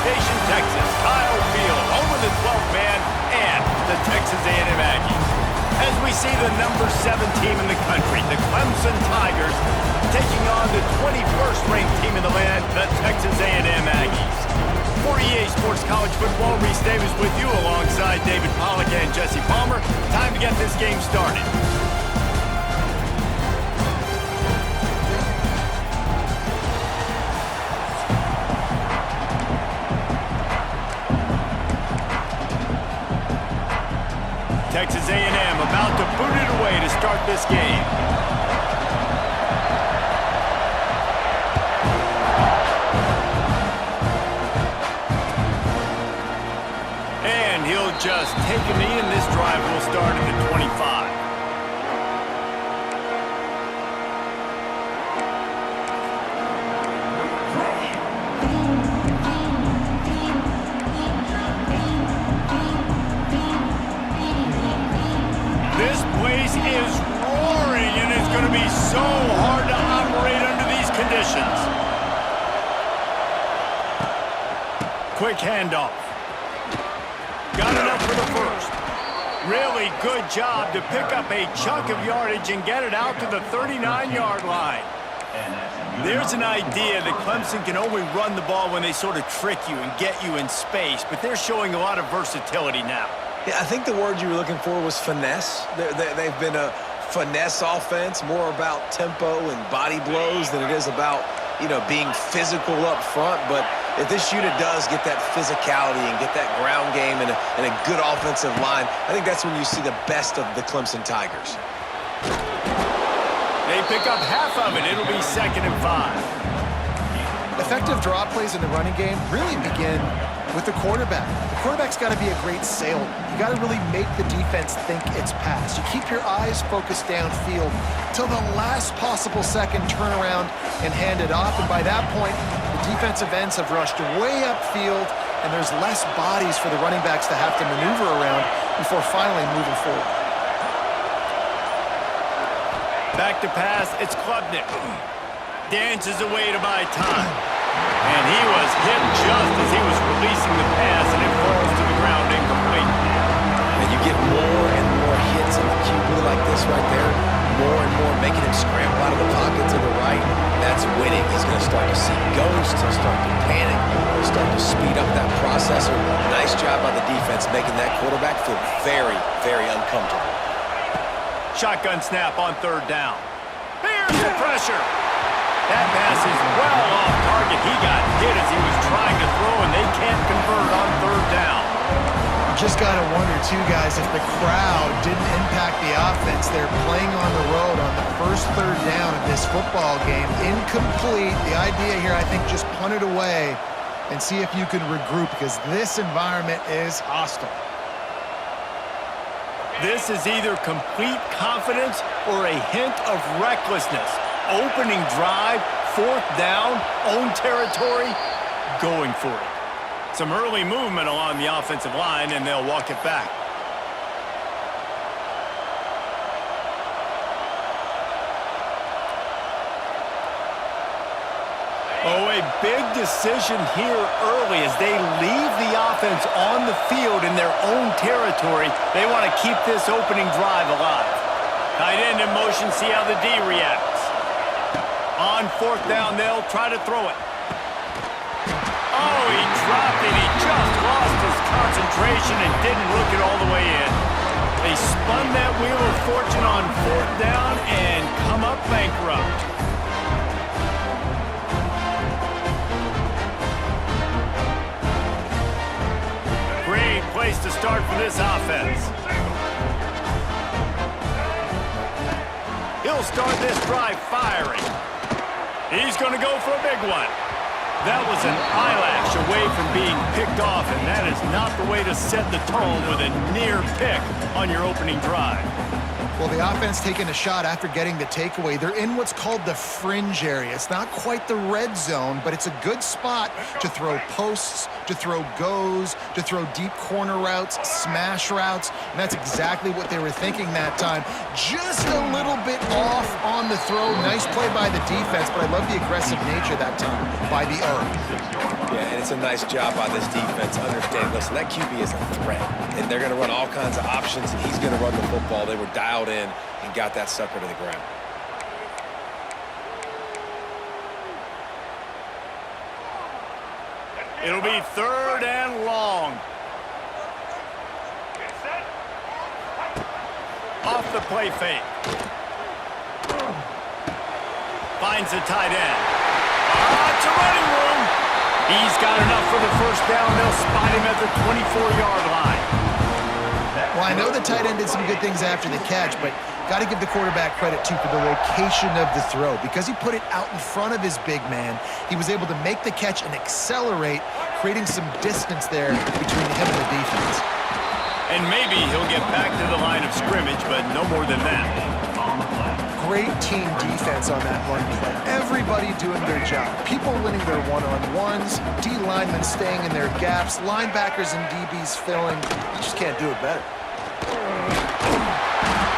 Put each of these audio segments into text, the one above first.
Station, Texas, Kyle Field, home of the 12th man and the Texas A&M Aggies. As we see the number 7 team in the country, the Clemson Tigers, taking on the 21st ranked team in the land, the Texas A&M Aggies. For EA Sports College Football, Reese Davis with you alongside David Pollack and Jesse Palmer. Time to get this game started. Texas A&M about to boot it away to start this game. And he'll just take a knee, and this drive will start at the 25. This place is roaring, and it's going to be so hard to operate under these conditions. Quick handoff. Got enough for the first. Really good job to pick up a chunk of yardage and get it out to the 39-yard line. There's an idea that Clemson can only run the ball when they sort of trick you and get you in space, but they're showing a lot of versatility now. Yeah, I think the word you were looking for was finesse. They've been a finesse offense, more about tempo and body blows than it is about, being physical up front. But if this unit does get that physicality and get that ground game and a good offensive line, I think that's when you see the best of the Clemson Tigers. They pick up half of it. It'll be 2nd and 5. Effective draw plays in the running game really begin with the quarterback. The quarterback's got to be a great salesman. You got to really make the defense think it's pass. You keep your eyes focused downfield till the last possible second, turn around and hand it off. And by that point, the defensive ends have rushed way upfield, and there's less bodies for the running backs to have to maneuver around before finally moving forward. Back to pass, it's Klubnik. Dances away to buy time. And he was hit just as he was releasing the pass, and it falls to the ground incomplete. And you get more and more hits on the QB like this right there, more and more making him scramble out of the pocket to the right. That's winning. He's going to start to see ghosts. He'll start to panic. He'll start to speed up that processor. Nice job by the defense making that quarterback feel very, very uncomfortable. Shotgun snap on 3rd down. Here's the pressure. That pass is well off target. He got hit as he was trying to throw, and they can't convert on 3rd down. You just got to wonder, too, guys, if the crowd didn't impact the offense. They're playing on the road on the first 3rd down of this football game. Incomplete. The idea here, I think, just punt it away and see if you can regroup, because this environment is hostile. This is either complete confidence or a hint of recklessness. Opening drive, 4th down, own territory, going for it. Some early movement along the offensive line, and they'll walk it back. Oh, a big decision here early as they leave the offense on the field in their own territory. They want to keep this opening drive alive. Tight end in motion, see how the D reacts. On 4th down, they'll try to throw it. Oh, he dropped it. He just lost his concentration and didn't look it all the way in. They spun that wheel of fortune on 4th down and come up bankrupt. Great place to start for this offense. He'll start this drive firing. He's going to go for a big one. That was an eyelash away from being picked off, and that is not the way to set the tone with a near pick on your opening drive. Well, the offense taking a shot after getting the takeaway. They're in what's called the fringe area. It's not quite the red zone, but it's a good spot to throw posts, to throw goes, to throw deep corner routes, smash routes, and that's exactly what they were thinking that time. Just a little bit off on the throw. Nice play by the defense, but I love the aggressive nature that time by the O. Yeah, and it's a nice job by this defense. Understand, listen, that QB is a threat, and they're going to run all kinds of options, and he's going to run the football. They were dialed in and got that sucker to the ground. It'll be 3rd and long. Off the play fake. Finds the tight end. It's a running room. He's got enough for the first down. They'll spot him at the 24-yard line. Well, I know the tight end did some good things after the catch, but got to give the quarterback credit, too, for the location of the throw. Because he put it out in front of his big man, he was able to make the catch and accelerate, creating some distance there between him and the defense. And maybe he'll get back to the line of scrimmage, but no more than that. Great team defense on that run play. Everybody doing their job. People winning their one-on-ones, D linemen staying in their gaps, linebackers and DBs filling. You just can't do it better.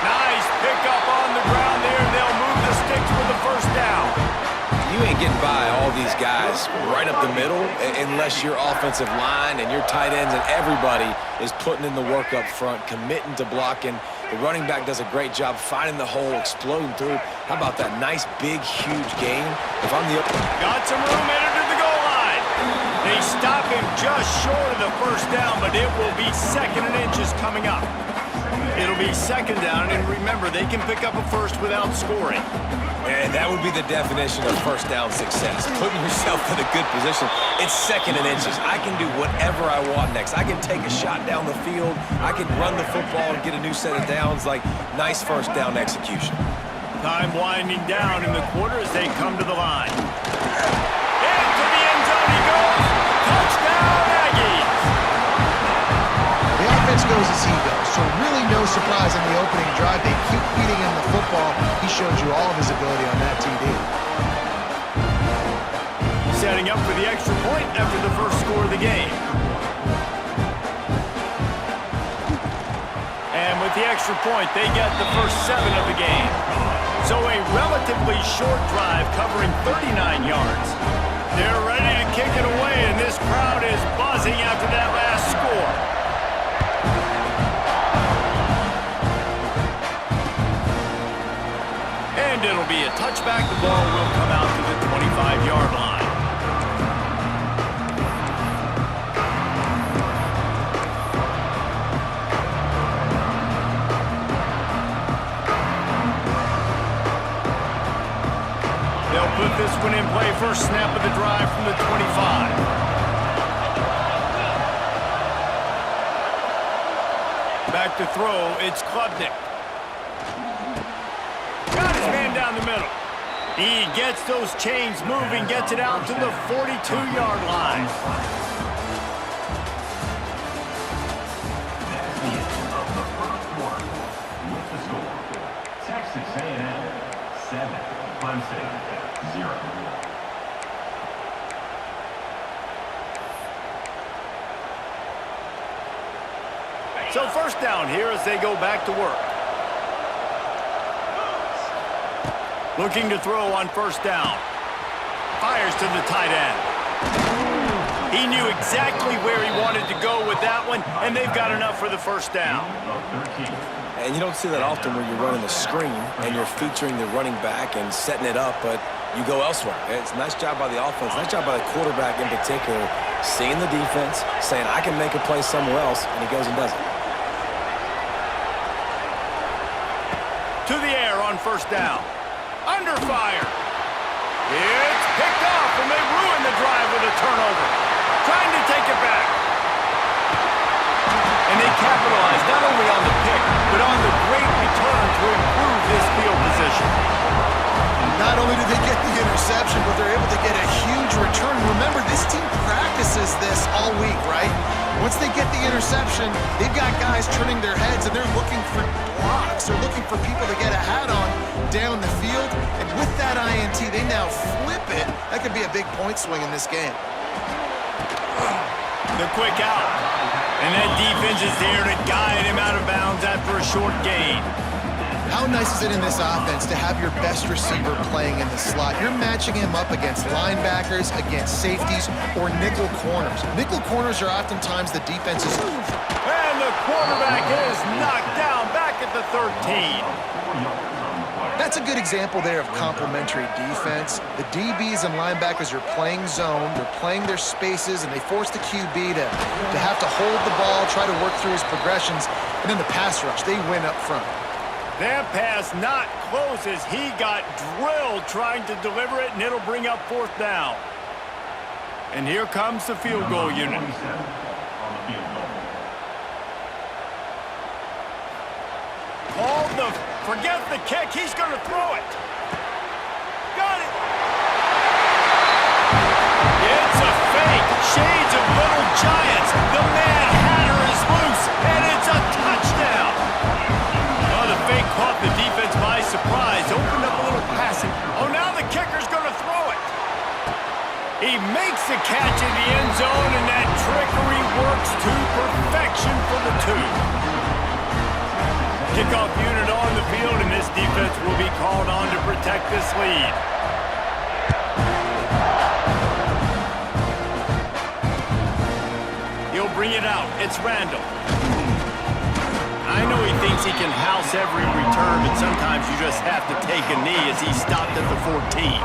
Nice pickup on the ground there. They'll move the sticks with the first down. You ain't getting by all these guys right up the middle unless your offensive line and your tight ends and everybody is putting in the work up front, committing to blocking. The running back does a great job finding the hole, exploding through. How about that nice, big, huge gain? If I'm the... Got some room headed to the goal line. They stop him just short of the first down, but it will be 2nd and inches coming up. It'll be 2nd down, and remember, they can pick up a first without scoring. And that would be the definition of first down success. Putting yourself in a good position. It's 2nd and inches. I can do whatever I want next. I can take a shot down the field. I can run the football and get a new set of downs. Like, nice first down execution. Time winding down in the quarter as they come to the line. Into the end zone he goes. Touchdown, Aggies. The offense goes as he goes, so really no surprise in the opening drive. They keep feeding him the football. He showed you all of his ability on that TD. Setting up for the extra point after the first score of the game. And with the extra point, they get the first 7 of the game. So a relatively short drive covering 39 yards. They're ready to kick it away, and this crowd is buzzing after that last score. And it'll be a touchback. The ball will come out to the 25-yard line. They'll put this one in play. First snap of the drive from the 25. Back to throw, it's Klubnik. Got his man down the middle. He gets those chains moving, gets it out to the 42-yard line. Texas A&M 7, Clemson 0. So first down here as they go back to work. Looking to throw on first down. Fires to the tight end. He knew exactly where he wanted to go with that one, and they've got enough for the first down. And you don't see that often where you're running the screen and you're featuring the running back and setting it up, but you go elsewhere. It's a nice job by the offense, nice job by the quarterback in particular, seeing the defense, saying, I can make a play somewhere else, and he goes and does it. To the air on first down. Under fire. It's picked off, and they ruin the drive with a turnover. Trying to take it back. And they capitalize not only on the pick, but on the great return to improve this field position. Not only do they get the interception, but they're able to get a huge return. Remember, this team practiced practices this all week, right? Once they get the interception, they've got guys turning their heads and they're looking for blocks. They're looking for people to get a hat on down the field. And with that INT, they now flip it. That could be a big point swing in this game. The quick out. And that defense is there to guide him out of bounds after a short gain. How nice is it in this offense to have your best receiver playing in the slot? You're matching him up against linebackers, against safeties, or nickel corners. Nickel corners are oftentimes the defense's. And the quarterback is knocked down back at the 13. That's a good example there of complementary defense. The DBs and linebackers are playing zone, they're playing their spaces, and they force the QB to have to hold the ball, try to work through his progressions, and then the pass rush, they win up front. That pass not close as he got drilled trying to deliver it, and it'll bring up 4th down. And here comes the field goal unit. Forget the kick, he's going to throw it. Got it. It's a fake. Shades of Little Giants. The Mad Hatter is loose, and it's a touchdown. Oh, the fake caught the defense by surprise. Opened up a little passing. Oh, now the kicker's going to throw it. He makes the catch in the end zone, and that trickery works to perfection for the 2. Kickoff unit on the field, and this defense will be called on to protect this lead. He'll bring it out. It's Randall. I know he thinks he can house every return, but sometimes you just have to take a knee as he stopped at the 14.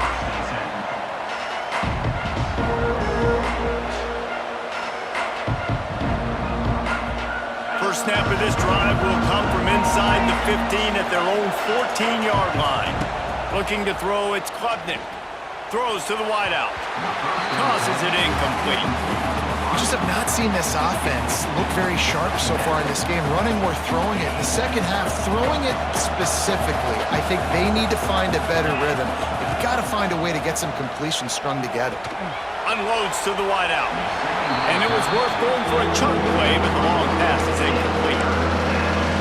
First snap of this drive will come from inside the 15 at their own 14-yard line. Looking to throw, it's Klubnik. Throws to the wideout. Tosses it incomplete. We just have not seen this offense look very sharp so far in this game, running or throwing it. The second half, throwing it specifically, I think they need to find a better rhythm. They've got to find a way to get some completions strung together. Unloads to the wideout. And it was worth going for a chunk play, but the long pass is incomplete.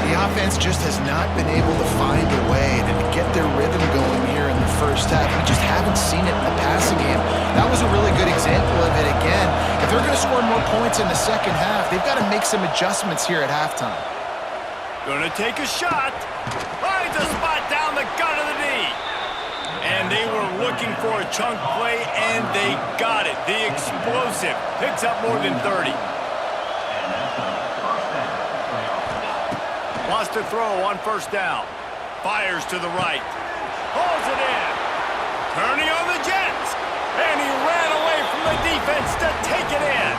The offense just has not been able to find a way to get their rhythm going here in the first half. We just haven't seen it in the passing game. That was a really good example of it again. If they're going to score more points in the second half, they've got to make some adjustments here at halftime. Gonna take a shot. Finds a spot down the gut of the knee. And they were looking for a chunk play, and they got it. The explosive picks up more than 30. Wants to throw on first down. Fires to the right. Pulls it in. Turning on the Jets. And he ran away from the defense to take it in.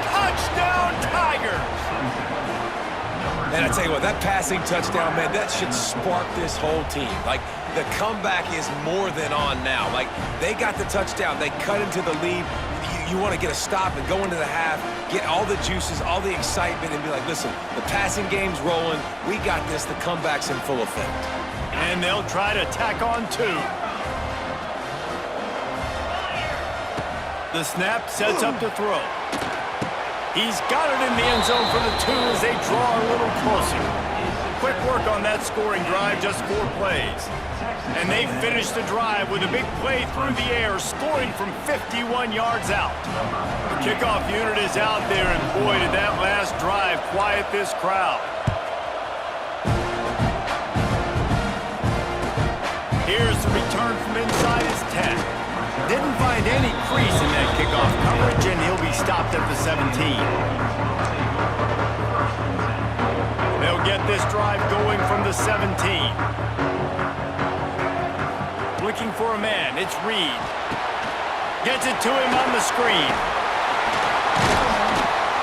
Touchdown, Tigers. And I tell you what, that passing touchdown, man, that should spark this whole team. Like, the comeback is more than on now. Like, they got the touchdown. They cut into the lead. You want to get a stop and go into the half, get all the juices, all the excitement, and be like, listen, the passing game's rolling. We got this. The comeback's in full effect. And they'll try to tack on 2. The snap sets up to throw. He's got it in the end zone for the 2 as they draw a little closer. Quick work on that scoring drive, just 4 plays. And they finish the drive with a big play through the air, scoring from 51 yards out. The kickoff unit is out there, and boy, did that last drive quiet this crowd. Here's the return from inside his 10. Didn't find any crease in that kickoff coverage, and he'll be stopped at the 17. They'll get this drive going from the 17. Looking for a man, it's Reed. Gets it to him on the screen.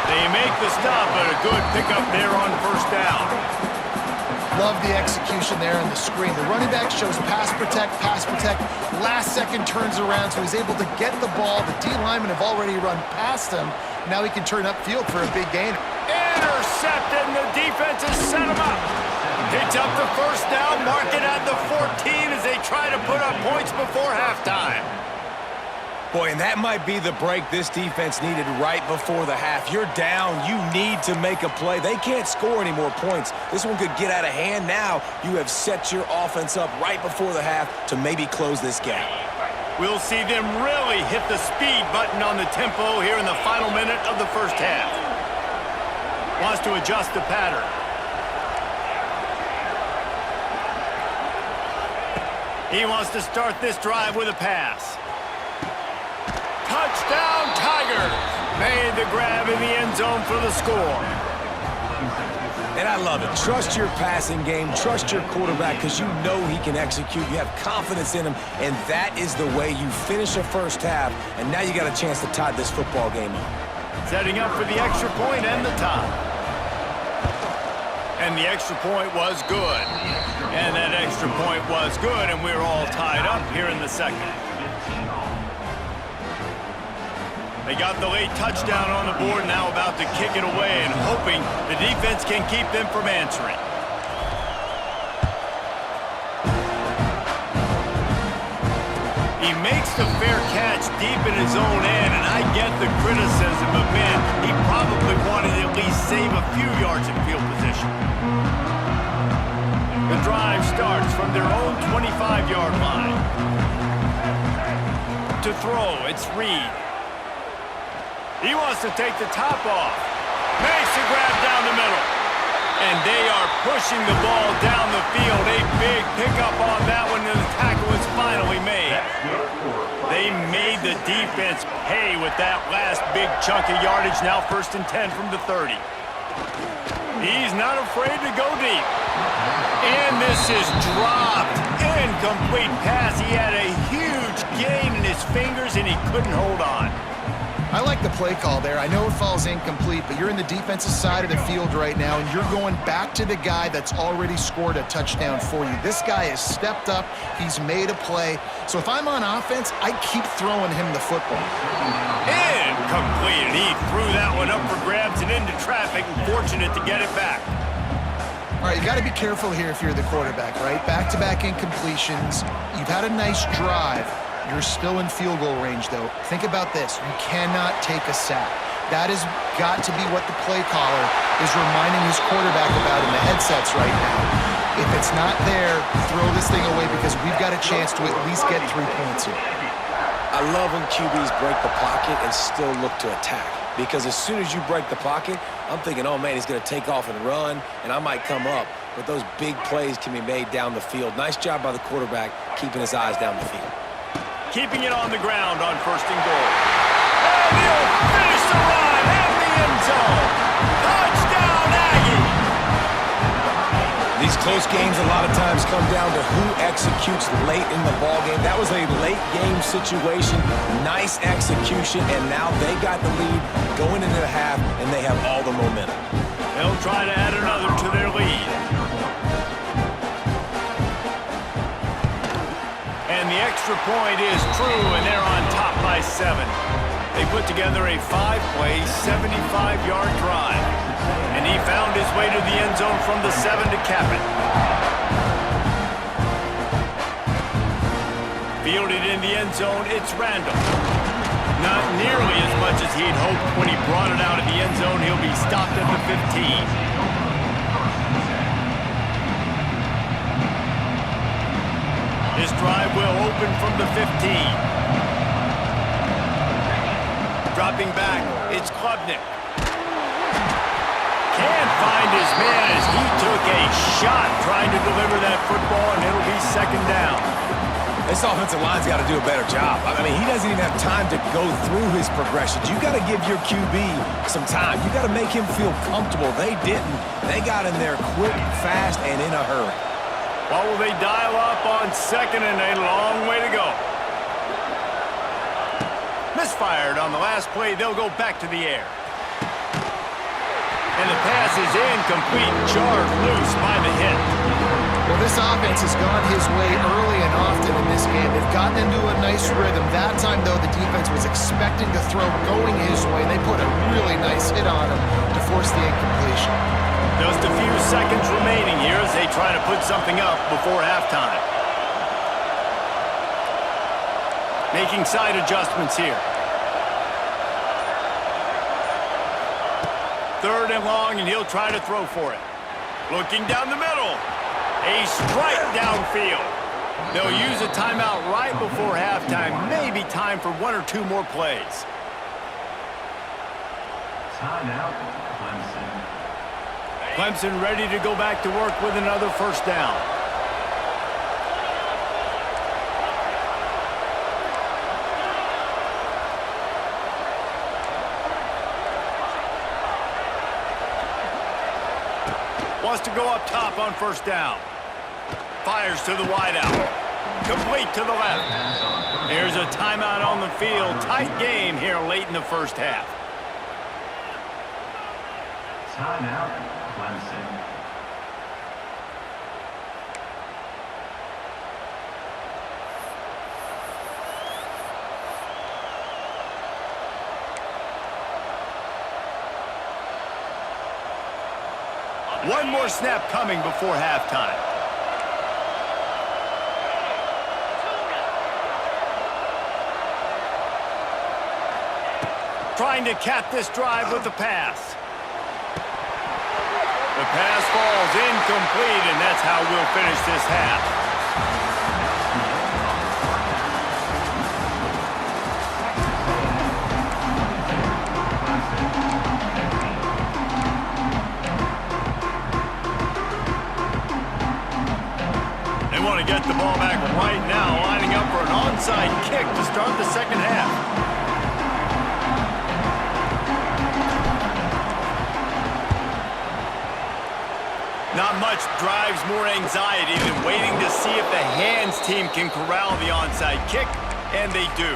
They make the stop, but a good pickup there on first down. Love the execution there on the screen. The running back shows pass protect. Last second turns around, so he's able to get the ball. The D linemen have already run past him. Now he can turn upfield for a big gain. Intercepted, and the defense has set him up. Picks up the first down, mark it at the 14 as they try to put up points before halftime. Boy, and that might be the break this defense needed right before the half. You're down. You need to make a play. They can't score any more points. This one could get out of hand now. You have set your offense up right before the half to maybe close this gap. We'll see them really hit the speed button on the tempo here in the final minute of the first half. Wants to adjust the pattern. He wants to start this drive with a pass. Touchdown, Tigers! Made the grab in the end zone for the score. And I love it. Trust your passing game. Trust your quarterback because you know he can execute. You have confidence in him, and that is the way you finish a first half, and now you got a chance to tie this football game up. Setting up for the extra point and the tie. And the extra point was good. And that extra point was good, and we're all tied up here in the second. They got the late touchdown on the board, now about to kick it away and hoping the defense can keep them from answering. He makes the fair catch deep in his own end, and I get the criticism of, man, he probably wanted to at least save a few yards in field position. The drive starts from their own 25-yard line. To throw, it's Reed. He wants to take the top off. Makes the grab down the middle. And they are pushing the ball down the field. A big pickup on that one, and the tackle is finally made. They made the defense pay with that last big chunk of yardage. Now 1st and 10 from the 30. He's not afraid to go deep. And this is dropped. Incomplete pass. He had a huge gain in his fingers, and he couldn't hold on. I like the play call there. I know it falls incomplete, but you're in the defensive side of the field right now, and you're going back to the guy that's already scored a touchdown for you. This guy has stepped up. He's made a play. So if I'm on offense, I keep throwing him the football. Incomplete. He threw that one up for grabs and into traffic, and fortunate to get it back. All right, you got to be careful here if you're the quarterback, right? Back-to-back incompletions. You've had a nice drive. You're still in field goal range, though. Think about this. You cannot take a sack. That has got to be what the play caller is reminding his quarterback about in the headsets right now. If it's not there, throw this thing away because we've got a chance to at least get 3 points here. I love when QBs break the pocket and still look to attack. Because as soon as you break the pocket, I'm thinking, oh, man, he's going to take off and run, and I might come up. But those big plays can be made down the field. Nice job by the quarterback keeping his eyes down the field. Keeping it on the ground on 1st and goal. And he'll finish the run in the end zone. Touchdown, Aggie! These close games a lot of times come down to who executes late in the ballgame. That was a late game situation. Nice execution, and now they got the lead going into the half, and they have all the momentum. They'll try to add another to their lead. And the extra point is true, and they're on top by 7. They put together a 5-play, 75-yard drive. And he found his way to the end zone from the 7 to cap it. Fielded in the end zone, it's Randall. Not nearly as much as he'd hoped when he brought it out of the end zone. He'll be stopped at the 15. This drive will open from the 15. Dropping back, it's Klubnik. Can't find his man as he took a shot trying to deliver that football, and it'll be 2nd down. This offensive line's got to do a better job. I mean, he doesn't even have time to go through his progressions. You got to give your QB some time. You got to make him feel comfortable. They didn't. They got in there quick, fast, and in a hurry. What will they dial up on 2nd and a long way to go? Misfired on the last play. They'll go back to the air. And the pass is incomplete. Jarred loose by the hit. Well, this offense has gone his way early and often in this game. They've gotten into a nice rhythm. That time, though, the defense was expecting to throw going his way. They put a really nice hit on him to force the incompletion. Just a few seconds remaining here as they try to put something up before halftime. Making side adjustments here. 3rd and long, and he'll try to throw for it. Looking down the middle. A strike downfield. They'll use a timeout right before halftime. Maybe time for 1 or 2 more plays. Timeout, Clemson. Clemson ready to go back to work with another first down. Wants to go up top on first down. Fires to the wideout. Complete to the left. Here's a timeout on the field. Tight game here late in the first half. Timeout, Clemson. One more snap coming before halftime. Trying to cap this drive with the pass. The pass falls incomplete, and that's how we'll finish this half. They want to get the ball back right now, lining up for an onside kick to start the second half. Not much drives more anxiety than waiting to see if the hands team can corral the onside kick, and they do.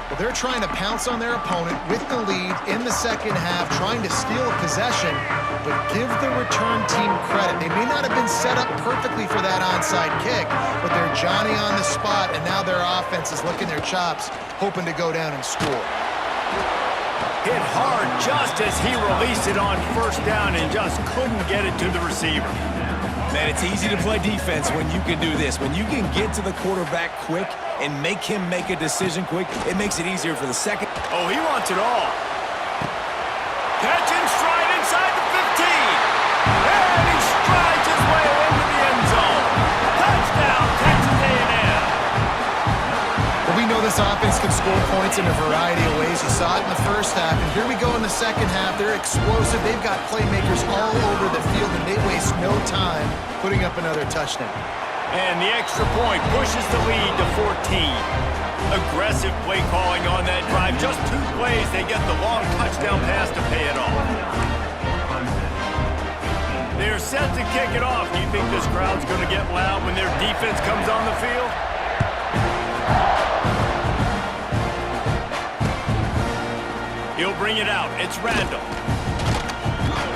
Well, they're trying to pounce on their opponent with the lead in the second half, trying to steal a possession, but give the return team credit. They may not have been set up perfectly for that onside kick, but they're Johnny on the spot, and now their offense is licking their chops, hoping to go down and score. Hit hard just as he released it on first down and just couldn't get it to the receiver. Man, it's easy to play defense when you can do this. When you can get to the quarterback quick and make him make a decision quick, it makes it easier for the second. Oh, he wants it all. Catch and stride inside the 15. And he strides his way into the end zone. Touchdown, Texas A&M. Well, we know this offense can score points in a variety of ways. You saw it in the first half, and here we go in the second half. They're explosive. They've got playmakers all over the field, and they waste no time putting up another touchdown. And the extra point pushes the lead to 14. Aggressive play calling on that drive. Just 2 plays, they get the long touchdown pass to pay it off. They're set to kick it off. Do you think this crowd's going to get loud when their defense comes on the field? He'll bring it out. It's Randall.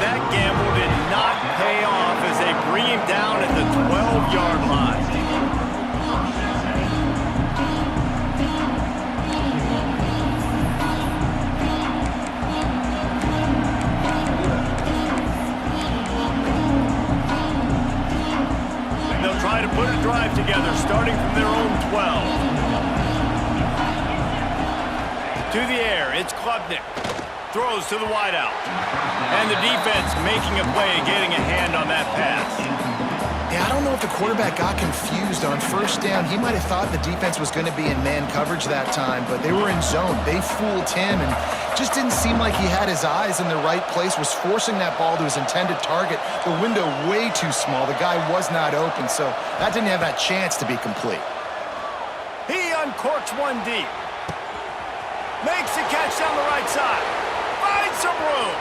That gamble did not pay off as they bring him down at the 12-yard line. They'll try to put a drive together, starting from their own 12. To the air, it's Klubnik. Throws to the wideout. And the defense making a play, getting a hand on that pass. Yeah, I don't know if the quarterback got confused on first down. He might have thought the defense was going to be in man coverage that time, but they were in zone. They fooled him and just didn't seem like he had his eyes in the right place, was forcing that ball to his intended target. The window way too small. The guy was not open, so that didn't have that chance to be complete. He uncorks one deep. Makes the catch down the right side. Finds some room.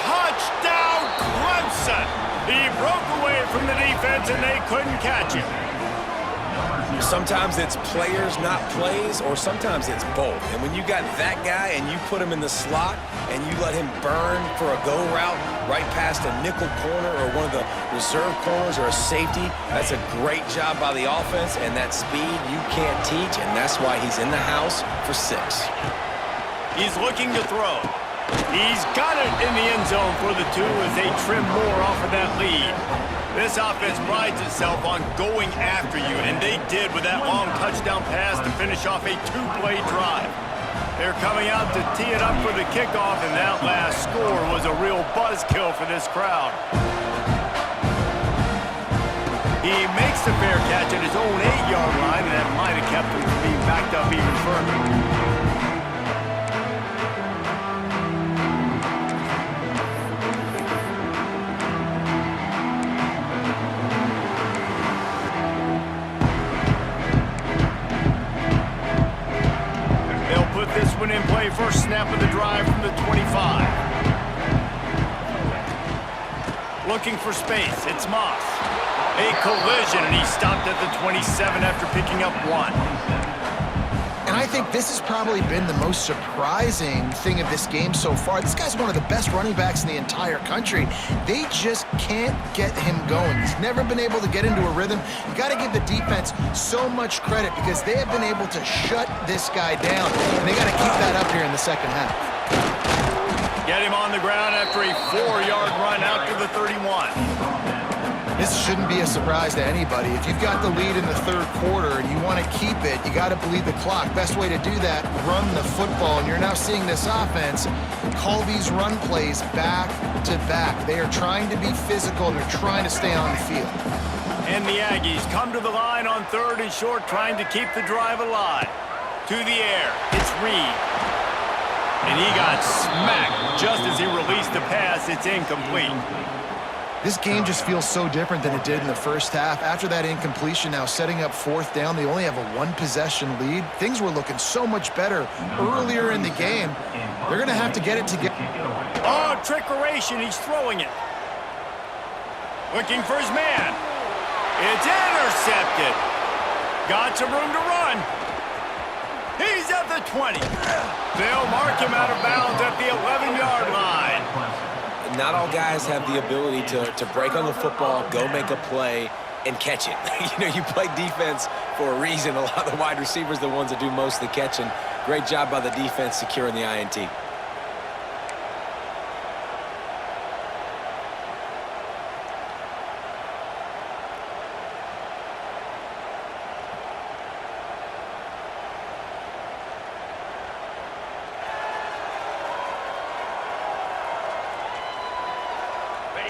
Touchdown, Clemson. He broke away from the defense, and they couldn't catch him. Sometimes it's players, not plays, or sometimes it's both. And when you got that guy and you put him in the slot and you let him burn for a go route right past a nickel corner or one of the reserve corners or a safety, that's a great job by the offense, and that speed you can't teach, and that's why he's in the house for 6. He's looking to throw. He's got it in the end zone for the 2 as they trim more off of that lead. This offense prides itself on going after you, and they did with that long touchdown pass to finish off a two-play drive. They're coming out to tee it up for the kickoff, and that last score was a real buzzkill for this crowd. He makes the fair catch at his own 8-yard line, and that might have kept him from being backed up even further. This one in play, first snap of the drive from the 25. Looking for space, it's Moss. A collision, and he stopped at the 27 after picking up 1. And I think this has probably been the most surprising thing of this game so far. This guy's one of the best running backs in the entire country. They just can't get him going. He's never been able to get into a rhythm. You got to give the defense so much credit because they have been able to shut this guy down. And they got to keep that up here in the second half. Get him on the ground after a 4-yard run out to the 31. This shouldn't be a surprise to anybody. If you've got the lead in the third quarter and you want to keep it, you got to bleed the clock. Best way to do that, run the football. And you're now seeing this offense call these run plays back to back. They are trying to be physical, and they're trying to stay on the field. And the Aggies come to the line on 3rd and short, trying to keep the drive alive. To the air, it's Reed. And he got smacked just as he released the pass. It's incomplete. This game just feels so different than it did in the first half. After that incompletion, now setting up 4th down, they only have a 1-possession lead. Things were looking so much better earlier in the game. They're going to have to get it together. Oh, trickeration. He's throwing it. Looking for his man. It's intercepted. Got some room to run. He's at the 20. They'll mark him out of bounds at the 11-yard line. Not all guys have the ability to break on the football, go make a play, and catch it. You play defense for a reason. A lot of the wide receivers are the ones that do most of the catching. Great job by the defense securing the INT.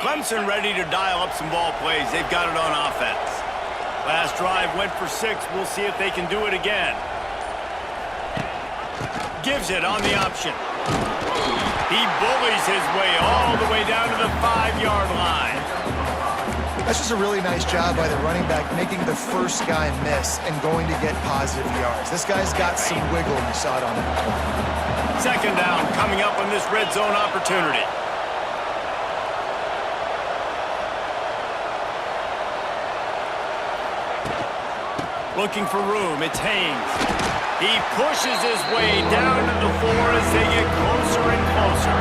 Clemson ready to dial up some ball plays. They've got it on offense. Last drive went for 6. We'll see if they can do it again. Gives it on the option. He bullies his way all the way down to the 5-yard line. That's just a really nice job by the running back, making the first guy miss and going to get positive yards. This guy's got some wiggle, and you saw it on that. 2nd down coming up on this red zone opportunity. Looking for room, it's Haynes. He pushes his way down to the 4 as they get closer and closer.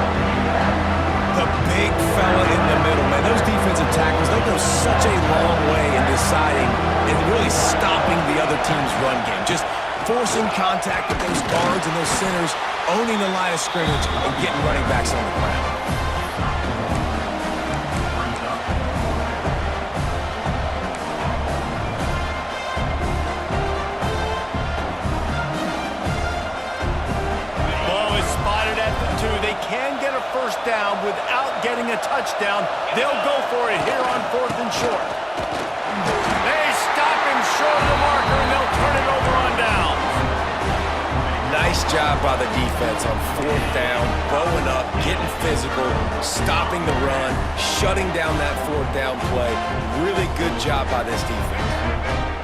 The big fella in the middle, man. Those defensive tackles, they go such a long way in deciding and really stopping the other team's run game. Just forcing contact with those guards and those centers, owning the line of scrimmage, and getting running backs on the ground. They can get a first down without getting a touchdown. They'll go for it here on 4th and short. They stop him short of the marker, and they'll turn it over on downs. Nice job by the defense on 4th down, bowing up, getting physical, stopping the run, shutting down that 4th down play. Really good job by this defense.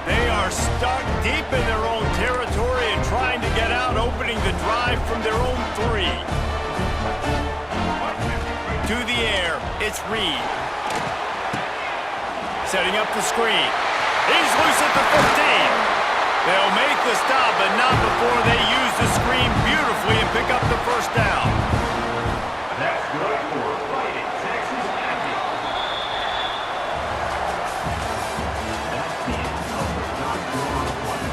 They are stuck deep in their own territory and trying to get out, opening the drive from their own 3. To the air, it's Reed. Setting up the screen. He's loose at the 15. They'll make the stop, but not before they use the screen beautifully and pick up the first down. That's good for Fighting Texas Aggies. That's the end of the third quarter play.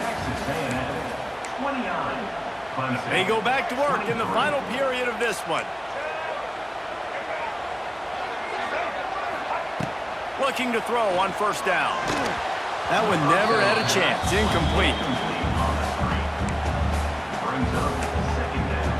Texas A&M 29. They go back to work in the final period of this one. Looking to throw on first down. That one never had a chance. Incomplete. Brings up second down.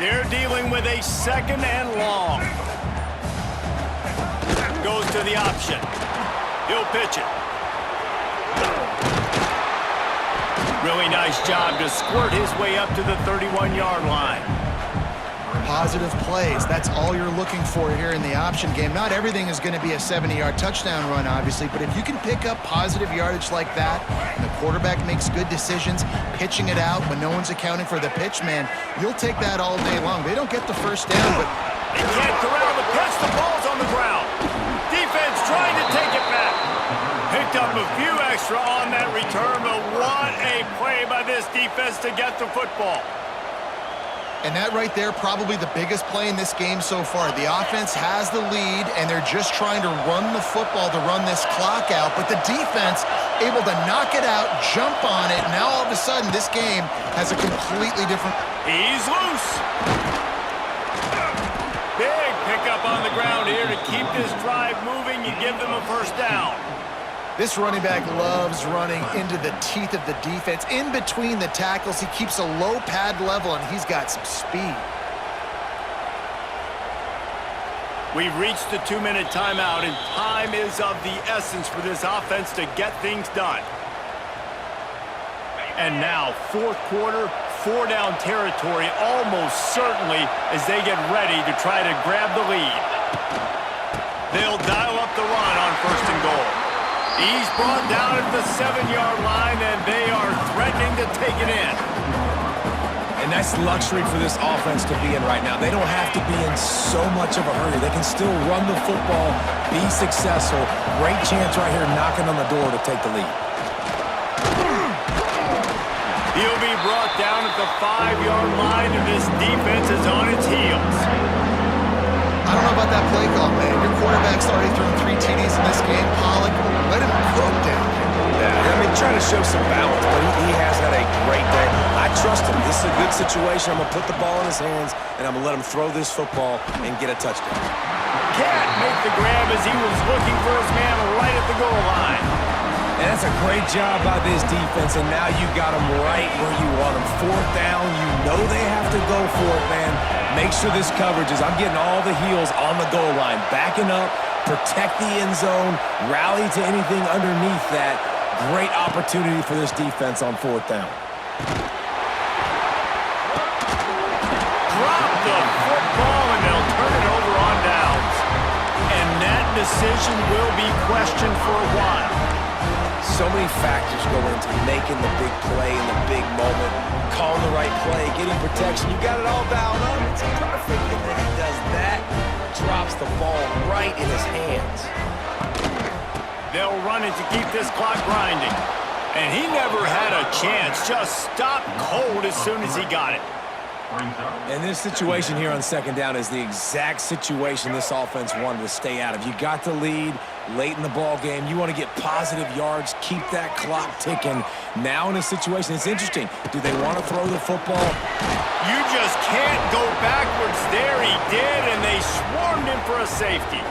They're dealing with a second and long. Goes to the option. He'll pitch it. Really nice job to squirt his way up to the 31-yard line. Positive plays. That's all you're looking for here in the option game. Not everything is going to be a 70-yard touchdown run, obviously, but if you can pick up positive yardage like that, and the quarterback makes good decisions, pitching it out when no one's accounting for the pitch, man, you'll take that all day long. They don't get the first down, but He can't corral the pitch. The ball's on the ground. Defense trying to take it back. Picked up a few extra on that return, but what a play by this defense to get the football. And that right there, probably the biggest play in this game so far. The offense has the lead, and they're just trying to run the football to run this clock out. But the defense able to knock it out, jump on it. Now all of a sudden, this game has a completely different... He's loose. Big pickup on the ground here to keep this drive moving and give them a first down. This running back loves running into the teeth of the defense. In between the tackles, he keeps a low pad level, and he's got some speed. We've reached the 2-minute timeout, and time is of the essence for this offense to get things done. And now, fourth quarter, 4-down territory, almost certainly as they get ready to try to grab the lead. They'll dial up the run on first and goal. He's brought down at the 7-yard line, and they are threatening to take it in. And that's luxury for this offense to be in right now. They don't have to be in so much of a hurry. They can still run the football, be successful. Great chance right here knocking on the door to take the lead. He'll be brought down at the 5-yard line, and this defense is on its heels. I don't know about that play call, man. Your quarterback's already thrown 3 TDs in this game. Pollock, let him cook down here. Yeah, I mean, trying to show some balance, but he has had a great day. I trust him. This is a good situation. I'm going to put the ball in his hands, and I'm going to let him throw this football and get a touchdown. Can't make the grab as he was looking for his man right at the goal line. And that's a great job by this defense, and now you got them right where you want them. Fourth down, you know they have to go for it, man. Make sure this coverage is, I'm getting all the heels on the goal line. Backing up, protect the end zone, rally to anything underneath that. Great opportunity for this defense on fourth down. Drop the football, and they'll turn it over on downs. And that decision will be questioned for a while. So many factors go into making the big play in the big moment, calling the right play, getting protection. You got it all dialed up. It's perfect. And then he does that, drops the ball right in his hands. They'll run it to keep this clock grinding. And he never had a chance. Just stopped cold as soon as he got it. And this situation here on second down is the exact situation this offense wanted to stay out of. You got the lead late in the ball game. You want to get positive yards, keep that clock ticking. Now in a situation, it's interesting. Do they want to throw the football? You just can't go backwards there. He did, and they swarmed him for a safety.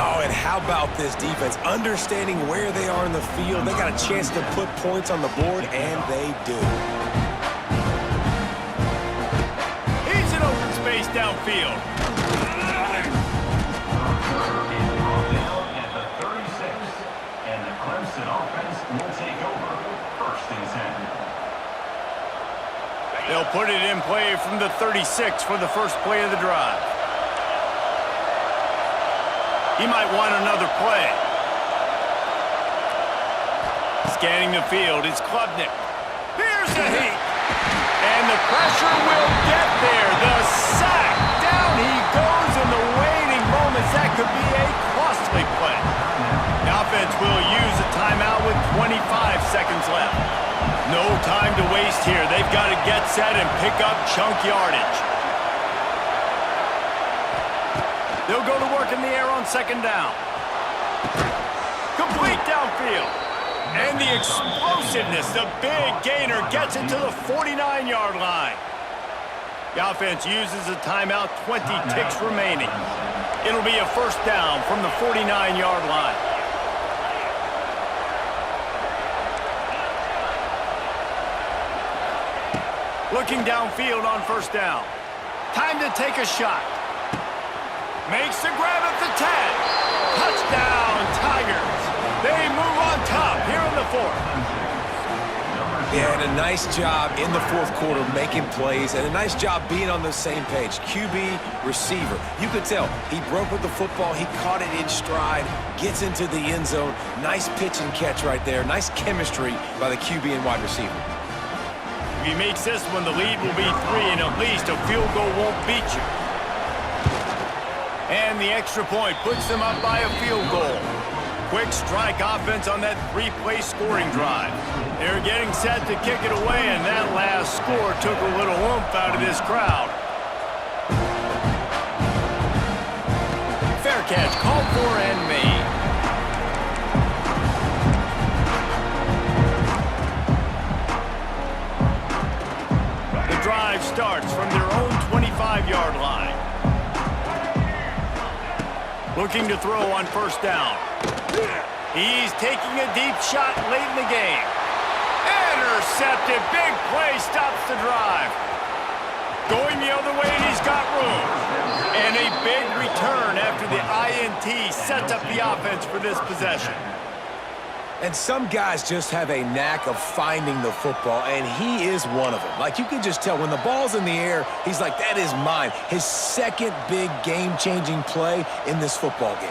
Oh, and how about this defense? Understanding where they are in the field. They got a chance to put points on the board, and they do. He's in open space downfield. At the 36, and the Clemson offense will take over first and 10. They'll put it in play from the 36 for the first play of the drive. He might want another play. Scanning the field, it's Klubnik. Here's the heat. And the pressure will get there. The sack. Down he goes in the waiting moments. That could be a costly play. The offense will use a timeout with 25 seconds left. No time to waste here. They've got to get set and pick up chunk yardage. They'll go to work in the air on second down. downfield. And the explosiveness, the big gainer gets it to the 49-yard line. The offense uses a timeout, 20 ticks remaining. It'll be a first down from the 49-yard line. Looking downfield on first down. Time to take a shot. Makes the grab at the 10. Touchdown, Tigers. They move on top here in the fourth. Yeah, and a nice job in the fourth quarter making plays, and a nice job being on the same page. QB, receiver. You could tell he broke with the football. He caught it in stride, gets into the end zone. Nice pitch and catch right there. Nice chemistry by the QB and wide receiver. If he makes this one, the lead will be 3, and at least a field goal won't beat you. And the extra point puts them up by a field goal. Quick strike offense on that 3-play scoring drive. They're getting set to kick it away, and that last score took a little oomph out of this crowd. Fair catch, called for and made. The drive starts from their own 25-yard line. Looking to throw on first down. He's taking a deep shot late in the game. Intercepted. Big play stops the drive. Going the other way, and he's got room. And a big return after the INT sets up the offense for this possession. And some guys just have a knack of finding the football, and he is one of them. Like, you can just tell when the ball's in the air, he's like, that is mine. His second big game-changing play in this football game.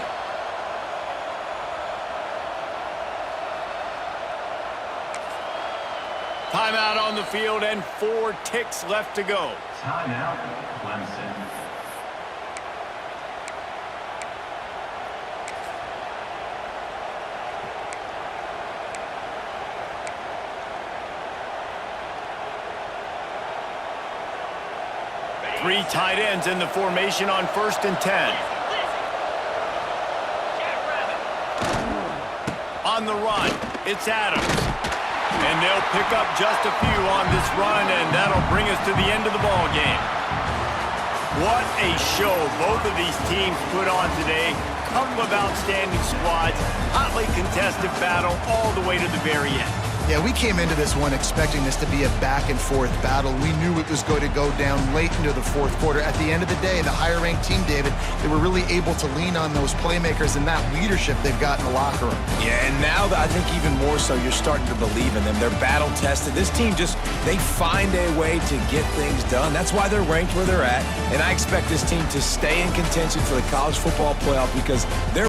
Timeout on the field and 4 ticks left to go. Timeout, Clemson. Three tight ends in the formation on 1st and 10. On the run, it's Adams. And they'll pick up just a few on this run, and that'll bring us to the end of the ball game. What a show both of these teams put on today. Couple of outstanding squads, hotly contested battle all the way to the very end. Yeah, we came into this one expecting this to be a back-and-forth battle. We knew it was going to go down late into the fourth quarter. At the end of the day, the higher-ranked team, David, they were really able to lean on those playmakers and that leadership they've got in the locker room. Yeah, and now I think even more so, you're starting to believe in them. They're battle-tested. This team they find a way to get things done. That's why they're ranked where they're at, and I expect this team to stay in contention for the college football playoff because they're